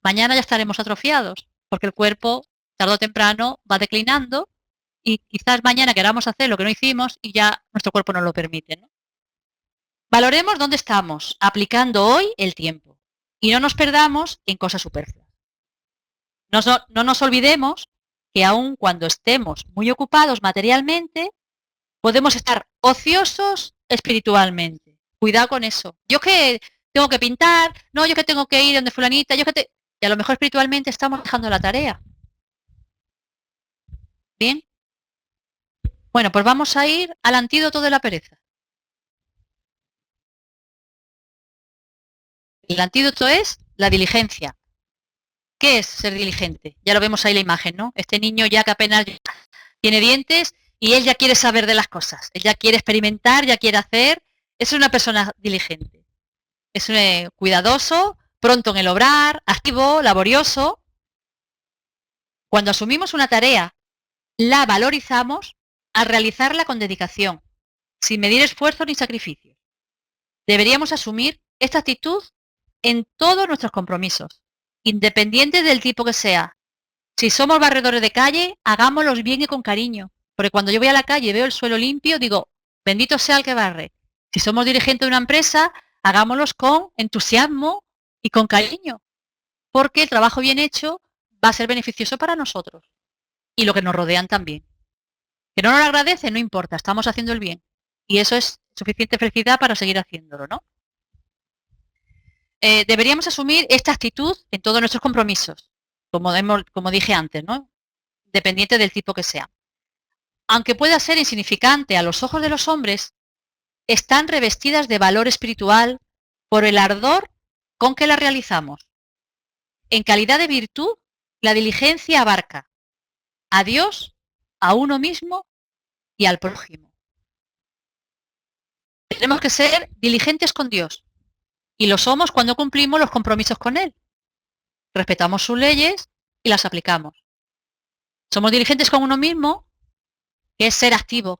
Mañana ya estaremos atrofiados, porque el cuerpo tarde o temprano va declinando y quizás mañana queramos hacer lo que no hicimos y ya nuestro cuerpo no lo permite, ¿no? Valoremos dónde estamos, aplicando hoy el tiempo, y no nos perdamos en cosas superfluas. No nos olvidemos que aun cuando estemos muy ocupados materialmente, podemos estar ociosos espiritualmente. Cuidado con eso. Yo que tengo que pintar, no, yo que tengo que ir donde fulanita, y a lo mejor espiritualmente estamos dejando la tarea. ¿Bien? Bueno, pues vamos a ir al antídoto de la pereza. El antídoto es la diligencia. ¿Qué es ser diligente? Ya lo vemos ahí la imagen, ¿no? Este niño ya que apenas tiene dientes y él ya quiere saber de las cosas. Él ya quiere experimentar, ya quiere hacer. Es una persona diligente. Es cuidadoso, pronto en el obrar, activo, laborioso. Cuando asumimos una tarea, la valorizamos al realizarla con dedicación, sin medir esfuerzos ni sacrificios. Deberíamos asumir esta actitud en todos nuestros compromisos, independiente del tipo que sea. Si somos barredores de calle, hagámoslos bien y con cariño, porque cuando yo voy a la calle y veo el suelo limpio, digo, bendito sea el que barre. Si somos dirigentes de una empresa, hagámoslos con entusiasmo y con cariño, porque el trabajo bien hecho va a ser beneficioso para nosotros y lo que nos rodean también. Que no nos lo agradece, no importa, estamos haciendo el bien. Y eso es suficiente felicidad para seguir haciéndolo, ¿no? Deberíamos asumir esta actitud en todos nuestros compromisos, como dije antes, ¿no? Dependiente del tipo que sea. Aunque pueda ser insignificante a los ojos de los hombres, están revestidas de valor espiritual por el ardor con que la realizamos. En calidad de virtud, la diligencia abarca a Dios, a uno mismo y al prójimo. Tenemos que ser diligentes con Dios y lo somos cuando cumplimos los compromisos con Él. Respetamos sus leyes y las aplicamos. Somos diligentes con uno mismo, que es ser activo,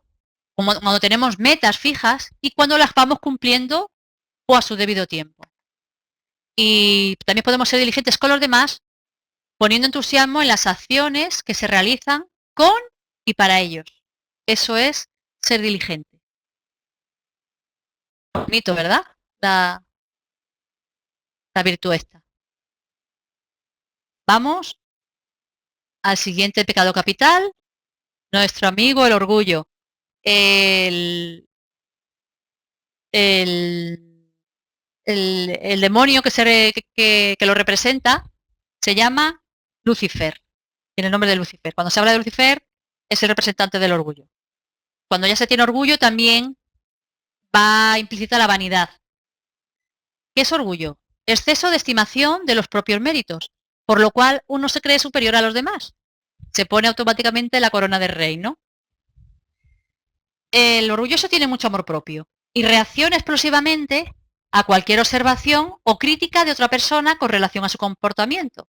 cuando tenemos metas fijas y cuando las vamos cumpliendo o a su debido tiempo. Y también podemos ser diligentes con los demás, poniendo entusiasmo en las acciones que se realizan con y para ellos. Eso es ser diligente. Bonito, ¿verdad? La virtud esta. Vamos al siguiente pecado capital, nuestro amigo el orgullo. El demonio que lo representa se llama Lucifer. Tiene el nombre de Lucifer. Cuando se habla de Lucifer, es el representante del orgullo. Cuando ya se tiene orgullo, también va implícita la vanidad. ¿Qué es orgullo? Exceso de estimación de los propios méritos, por lo cual uno se cree superior a los demás. Se pone automáticamente la corona de rey, ¿no? El orgulloso tiene mucho amor propio y reacciona explosivamente a cualquier observación o crítica de otra persona con relación a su comportamiento.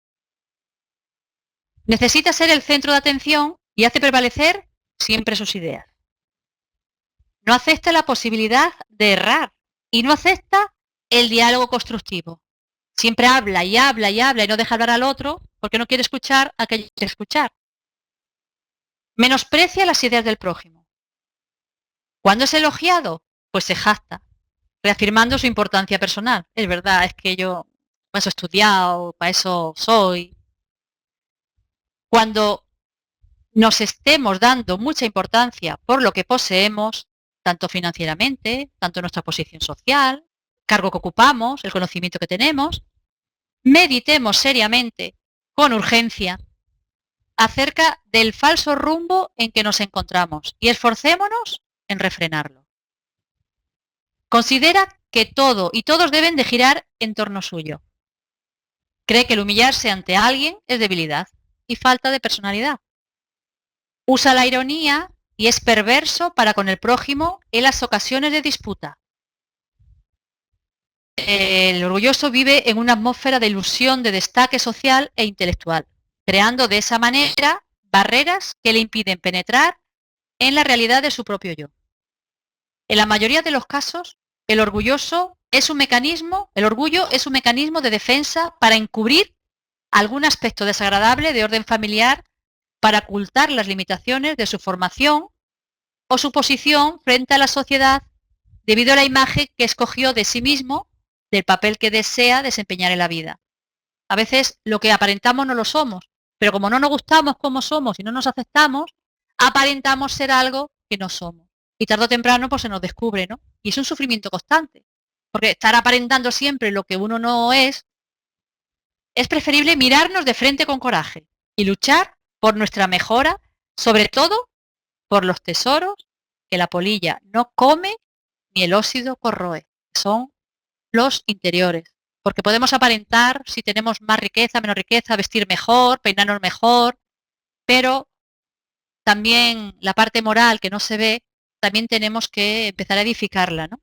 Necesita ser el centro de atención y hace prevalecer siempre sus ideas. No acepta la posibilidad de errar y no acepta el diálogo constructivo. Siempre habla y habla y habla y no deja hablar al otro porque no quiere escuchar aquello que quiere escuchar. Menosprecia las ideas del prójimo. Cuando es elogiado, pues se jacta, reafirmando su importancia personal. Es verdad, es que yo para eso he estudiado, para eso soy. Cuando nos estemos dando mucha importancia por lo que poseemos, tanto financieramente, tanto nuestra posición social, cargo que ocupamos, el conocimiento que tenemos, meditemos seriamente, con urgencia, acerca del falso rumbo en que nos encontramos y esforcémonos en refrenarlo. Considera que todo y todos deben de girar en torno suyo. Cree que el humillarse ante alguien es debilidad y falta de personalidad. Usa la ironía y es perverso para con el prójimo en las ocasiones de disputa. El orgulloso vive en una atmósfera de ilusión, de destaque social e intelectual, creando de esa manera barreras que le impiden penetrar en la realidad de su propio yo. En la mayoría de los casos, el orgullo es un mecanismo de defensa para encubrir algún aspecto desagradable de orden familiar, para ocultar las limitaciones de su formación o su posición frente a la sociedad debido a la imagen que escogió de sí mismo, del papel que desea desempeñar en la vida. A veces lo que aparentamos no lo somos, pero como no nos gustamos como somos y no nos aceptamos, aparentamos ser algo que no somos. Y tarde o temprano pues se nos descubre, ¿no? Y es un sufrimiento constante, porque estar aparentando siempre lo que uno no es preferible mirarnos de frente con coraje y luchar por nuestra mejora, sobre todo por los tesoros que la polilla no come ni el óxido corroe. Son los interiores. Porque podemos aparentar si tenemos más riqueza, menos riqueza, vestir mejor, peinarnos mejor, pero también la parte moral que no se ve, también tenemos que empezar a edificarla, ¿no?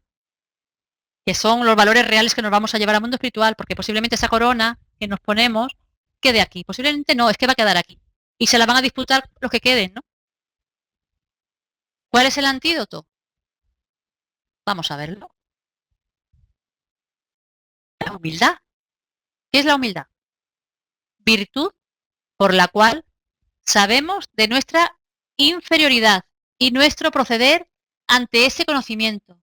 Que son los valores reales que nos vamos a llevar al mundo espiritual, porque posiblemente esa corona que nos ponemos quede aquí. Posiblemente no, es que va a quedar aquí. Y se la van a disputar los que queden, ¿no? ¿Cuál es el antídoto? Vamos a verlo. La humildad. ¿Qué es la humildad? Virtud por la cual sabemos de nuestra inferioridad y nuestro proceder ante ese conocimiento.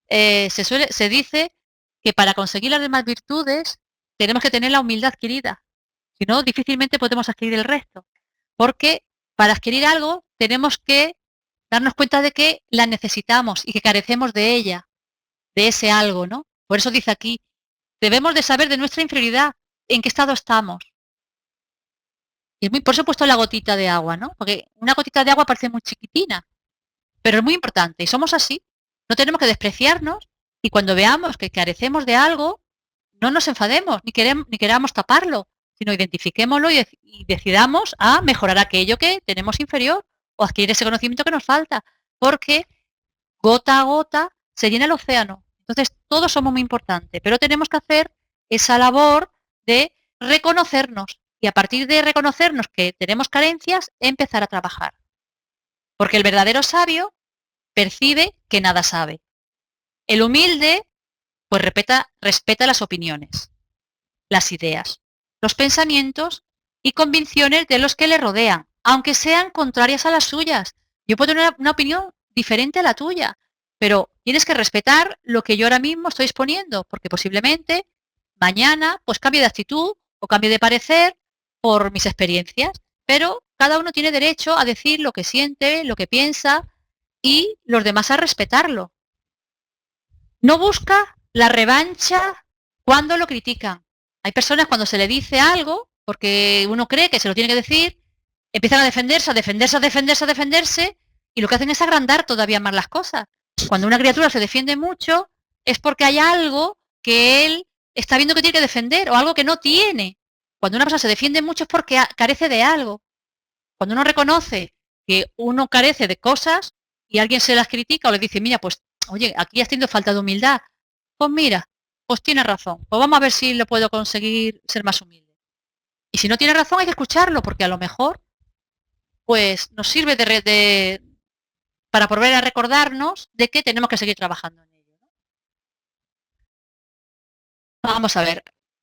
Se dice que para conseguir las demás virtudes tenemos que tener la humildad adquirida. Si no, difícilmente podemos adquirir el resto. Porque para adquirir algo tenemos que darnos cuenta de que la necesitamos y que carecemos de ella, de ese algo, ¿no? Por eso dice aquí, debemos de saber de nuestra inferioridad, en qué estado estamos. Y por eso he puesto la gotita de agua, ¿no? Porque una gotita de agua parece muy chiquitina, pero es muy importante. Y somos así. No tenemos que despreciarnos y cuando veamos que carecemos de algo, no nos enfademos, ni queramos taparlo, sino identifiquémoslo y decidamos a mejorar aquello que tenemos inferior o adquirir ese conocimiento que nos falta. Porque gota a gota se llena el océano. Entonces, todos somos muy importantes, pero tenemos que hacer esa labor de reconocernos y a partir de reconocernos que tenemos carencias, empezar a trabajar. Porque el verdadero sabio percibe que nada sabe. El humilde, pues respeta las opiniones, las ideas, los pensamientos y convicciones de los que le rodean, aunque sean contrarias a las suyas. Yo puedo tener una opinión diferente a la tuya, pero tienes que respetar lo que yo ahora mismo estoy exponiendo, porque posiblemente mañana pues cambie de actitud o cambie de parecer por mis experiencias, pero cada uno tiene derecho a decir lo que siente, lo que piensa y los demás a respetarlo. No busca la revancha cuando lo critican. Hay personas cuando se le dice algo, porque uno cree que se lo tiene que decir, empiezan a defenderse, a defenderse, a defenderse, a defenderse, y lo que hacen es agrandar todavía más las cosas. Cuando una criatura se defiende mucho, es porque hay algo que él está viendo que tiene que defender o algo que no tiene. Cuando una persona se defiende mucho es porque carece de algo. Cuando uno reconoce que uno carece de cosas y alguien se las critica o le dice, mira, pues, oye, aquí has tenido falta de humildad, pues mira, pues tiene razón, pues vamos a ver si lo puedo conseguir ser más humilde. Y si no tiene razón hay que escucharlo, porque a lo mejor pues nos sirve para volver a recordarnos de que tenemos que seguir trabajando en ello, ¿no? Vamos a ver,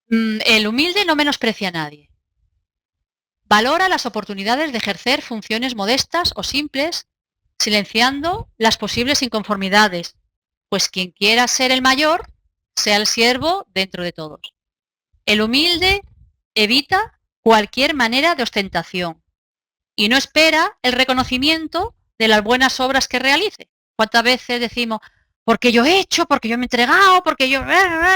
el humilde no menosprecia a nadie. Valora las oportunidades de ejercer funciones modestas o simples, silenciando las posibles inconformidades, pues quien quiera ser el mayor, sea el siervo dentro de todos. El humilde evita cualquier manera de ostentación y no espera el reconocimiento de las buenas obras que realice. ¿Cuántas veces decimos, porque yo he hecho, porque yo me he entregado, porque yo...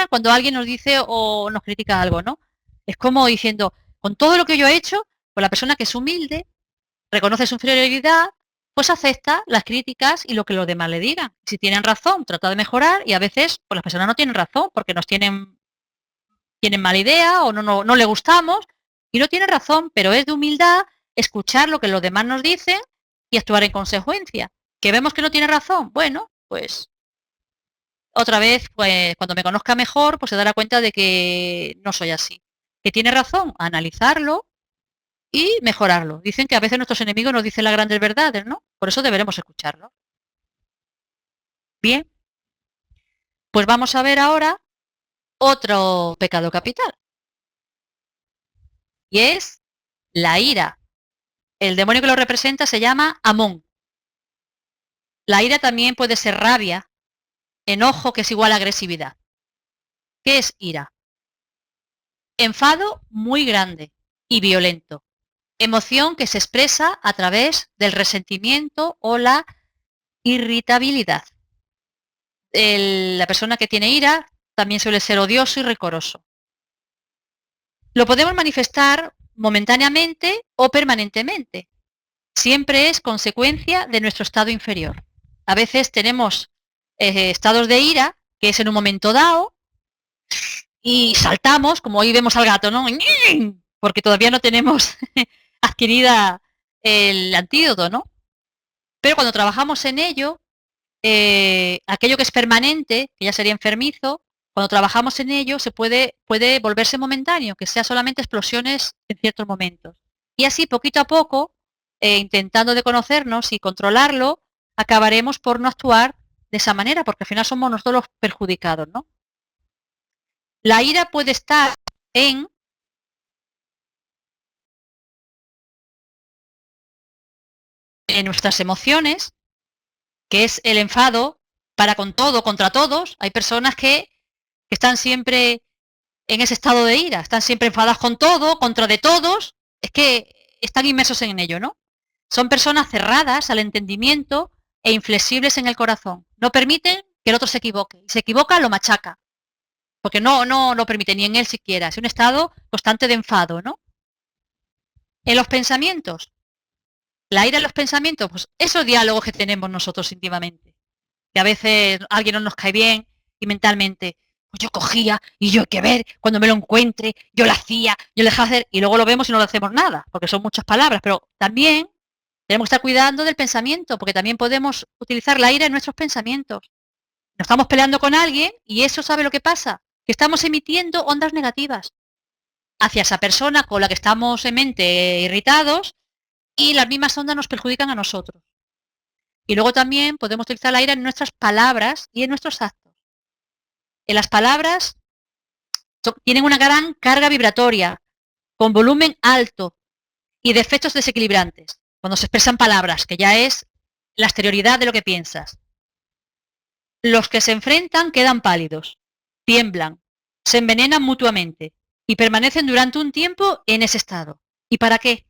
cuando alguien nos dice o nos critica algo, ¿no? Es como diciendo, con todo lo que yo he hecho, pues la persona que es humilde, reconoce su inferioridad, pues acepta las críticas y lo que los demás le digan. Si tienen razón, trata de mejorar y a veces pues las personas no tienen razón porque tienen mala idea o no le gustamos y no tienen razón, pero es de humildad escuchar lo que los demás nos dicen y actuar en consecuencia. ¿Que vemos que no tiene razón? Bueno, pues otra vez, pues cuando me conozca mejor, pues se dará cuenta de que no soy así. Que tiene razón, analizarlo y mejorarlo. Dicen que a veces nuestros enemigos nos dicen las grandes verdades, ¿no? Por eso deberemos escucharlo. Bien, pues vamos a ver ahora otro pecado capital. Y es la ira. El demonio que lo representa se llama Amón. La ira también puede ser rabia, enojo, que es igual a agresividad. ¿Qué es ira? Enfado muy grande y violento. Emoción que se expresa a través del resentimiento o la irritabilidad. La persona que tiene ira también suele ser odioso y recoroso. Lo podemos manifestar momentáneamente o permanentemente. Siempre es consecuencia de nuestro estado inferior. A veces tenemos estados de ira, que es en un momento dado, y saltamos, como hoy vemos al gato, ¿no? Porque todavía no tenemos adquirida el antídoto, ¿no? Pero cuando trabajamos en ello, aquello que es permanente, que ya sería enfermizo, cuando trabajamos en ello puede volverse momentáneo, que sea solamente explosiones en ciertos momentos. Y así, poquito a poco, intentando de conocernos y controlarlo, acabaremos por no actuar de esa manera, porque al final somos nosotros los perjudicados, ¿no? La ira puede estar en nuestras emociones, que es el enfado para con todo, contra todos. Hay personas que están siempre en ese estado de ira, están siempre enfadadas con todo, contra de todos, es que están inmersos en ello, ¿no? Son personas cerradas al entendimiento e inflexibles en el corazón. No permiten que el otro se equivoque. Si se equivoca, lo machaca, porque no lo permite ni en él siquiera. Es un estado constante de enfado, ¿no? En los pensamientos, la ira en los pensamientos, pues esos diálogos que tenemos nosotros íntimamente, que a veces alguien no nos cae bien y mentalmente, pues yo cogía y yo hay que ver, cuando me lo encuentre, yo lo hacía, yo lo dejaba hacer y luego lo vemos y no lo hacemos nada, porque son muchas palabras, pero también tenemos que estar cuidando del pensamiento, porque también podemos utilizar la ira en nuestros pensamientos. Nos estamos peleando con alguien y eso sabe lo que pasa, que estamos emitiendo ondas negativas hacia esa persona con la que estamos en mente irritados y las mismas ondas nos perjudican a nosotros. Y luego también podemos utilizar la ira en nuestras palabras y en nuestros actos. En las palabras tienen una gran carga vibratoria, con volumen alto y de efectos desequilibrantes. Cuando se expresan palabras, que ya es la exterioridad de lo que piensas. Los que se enfrentan quedan pálidos, tiemblan, se envenenan mutuamente y permanecen durante un tiempo en ese estado. ¿Y para qué?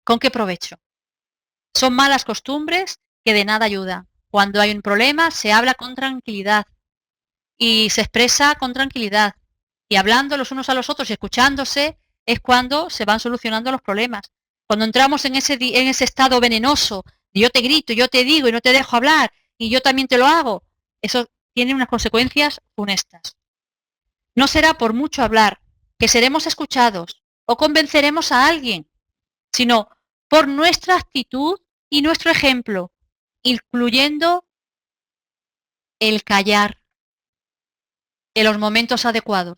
¿Con qué provecho? Son malas costumbres que de nada ayudan. Cuando hay un problema se habla con tranquilidad y se expresa con tranquilidad. Y hablando los unos a los otros y escuchándose es cuando se van solucionando los problemas. Cuando entramos en ese estado venenoso, de yo te grito, yo te digo y no te dejo hablar y yo también te lo hago, eso tiene unas consecuencias funestas. No será por mucho hablar que seremos escuchados o convenceremos a alguien, sino por nuestra actitud y nuestro ejemplo, incluyendo el callar en los momentos adecuados.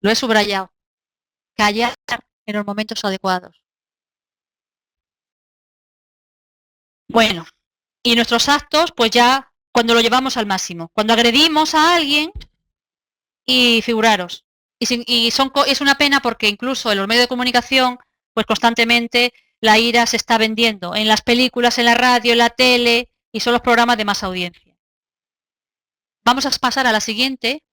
Lo he subrayado. Callar en los momentos adecuados. Bueno, y nuestros actos, pues ya cuando lo llevamos al máximo. Cuando agredimos a alguien y figuraros. Es una pena porque incluso en los medios de comunicación, pues constantemente la ira se está vendiendo en las películas, en la radio, en la tele y son los programas de más audiencia. Vamos a pasar a la siguiente.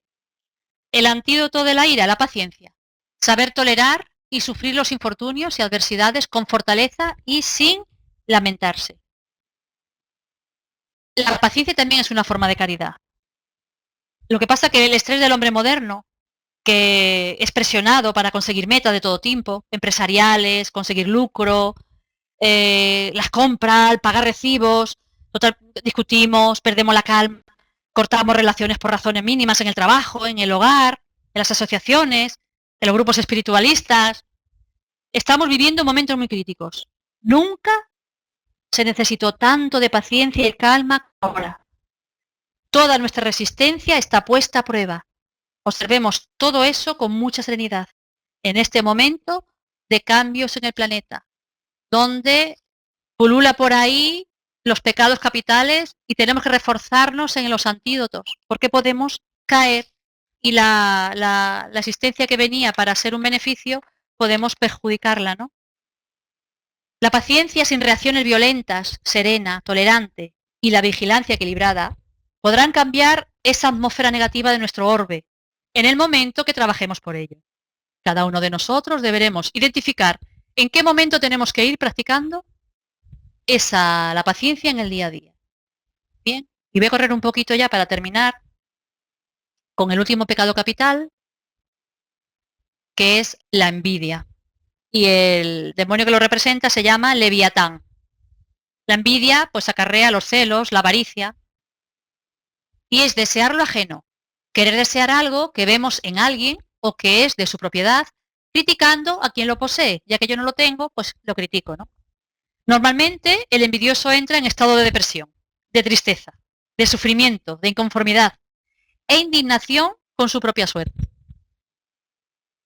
El antídoto de la ira, la paciencia. Saber tolerar y sufrir los infortunios y adversidades con fortaleza y sin lamentarse. La paciencia también es una forma de caridad. Lo que pasa es que el estrés del hombre moderno, que es presionado para conseguir metas de todo tipo, empresariales, conseguir lucro, las compras, pagar recibos, total, discutimos, perdemos la calma, cortamos relaciones por razones mínimas en el trabajo, en el hogar, en las asociaciones, en los grupos espiritualistas. Estamos viviendo momentos muy críticos. Nunca se necesitó tanto de paciencia y calma como ahora. Toda nuestra resistencia está puesta a prueba. Observemos todo eso con mucha serenidad en este momento de cambios en el planeta, donde pulula por ahí los pecados capitales y tenemos que reforzarnos en los antídotos, porque podemos caer y la asistencia que venía para ser un beneficio podemos perjudicarla, ¿no? La paciencia sin reacciones violentas, serena, tolerante y la vigilancia equilibrada podrán cambiar esa atmósfera negativa de nuestro orbe en el momento que trabajemos por ello. Cada uno de nosotros deberemos identificar en qué momento tenemos que ir practicando la paciencia en el día a día. Bien, y voy a correr un poquito ya para terminar con el último pecado capital, que es la envidia. Y el demonio que lo representa se llama Leviatán. La envidia pues acarrea los celos, la avaricia, y es desear lo ajeno, querer desear algo que vemos en alguien o que es de su propiedad, criticando a quien lo posee, ya que yo no lo tengo, pues lo critico, ¿no? Normalmente el envidioso entra en estado de depresión, de tristeza, de sufrimiento, de inconformidad e indignación con su propia suerte.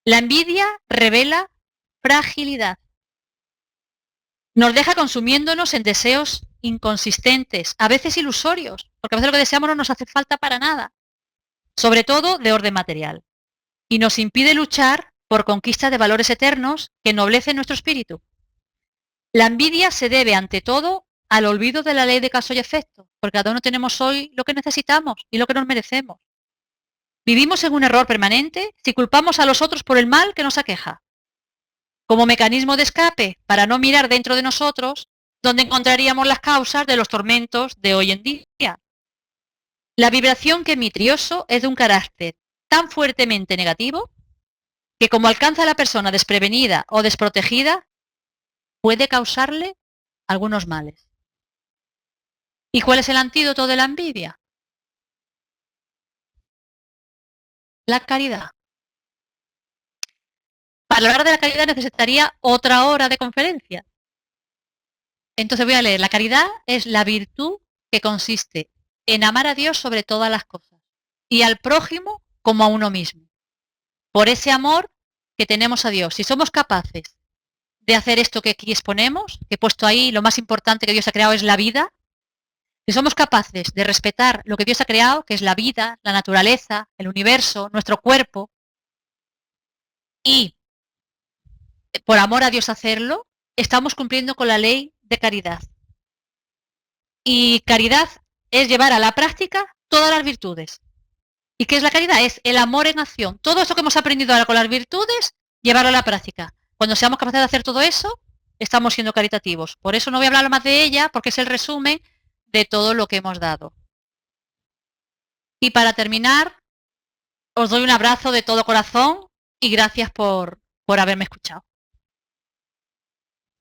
La envidia revela fragilidad. Nos deja consumiéndonos en deseos inconsistentes, a veces ilusorios, porque a veces lo que deseamos no nos hace falta para nada, sobre todo de orden material, y nos impide luchar por conquista de valores eternos que ennoblecen nuestro espíritu. La envidia se debe, ante todo, al olvido de la ley de causa y efecto, porque cada uno tenemos hoy lo que necesitamos y lo que nos merecemos. Vivimos en un error permanente si culpamos a los otros por el mal que nos aqueja. Como mecanismo de escape para no mirar dentro de nosotros, donde encontraríamos las causas de los tormentos de hoy en día. La vibración que emite Trioso es de un carácter tan fuertemente negativo que como alcanza a la persona desprevenida o desprotegida, puede causarle algunos males. ¿Y cuál es el antídoto de la envidia? La caridad. Para hablar de la caridad necesitaría otra hora de conferencia. Entonces voy a leer. La caridad es la virtud que consiste en amar a Dios sobre todas las cosas y al prójimo como a uno mismo. Por ese amor que tenemos a Dios, si somos capaces de hacer esto que aquí exponemos, que he puesto ahí, lo más importante que Dios ha creado es la vida, si somos capaces de respetar lo que Dios ha creado, que es la vida, la naturaleza, el universo, nuestro cuerpo, y por amor a Dios hacerlo, estamos cumpliendo con la ley de caridad. Y caridad es llevar a la práctica todas las virtudes. ¿Y qué es la caridad? Es el amor en acción. Todo eso que hemos aprendido ahora con las virtudes, llevarlo a la práctica. Cuando seamos capaces de hacer todo eso, estamos siendo caritativos. Por eso no voy a hablar más de ella, porque es el resumen de todo lo que hemos dado. Y para terminar, os doy un abrazo de todo corazón y gracias por haberme escuchado.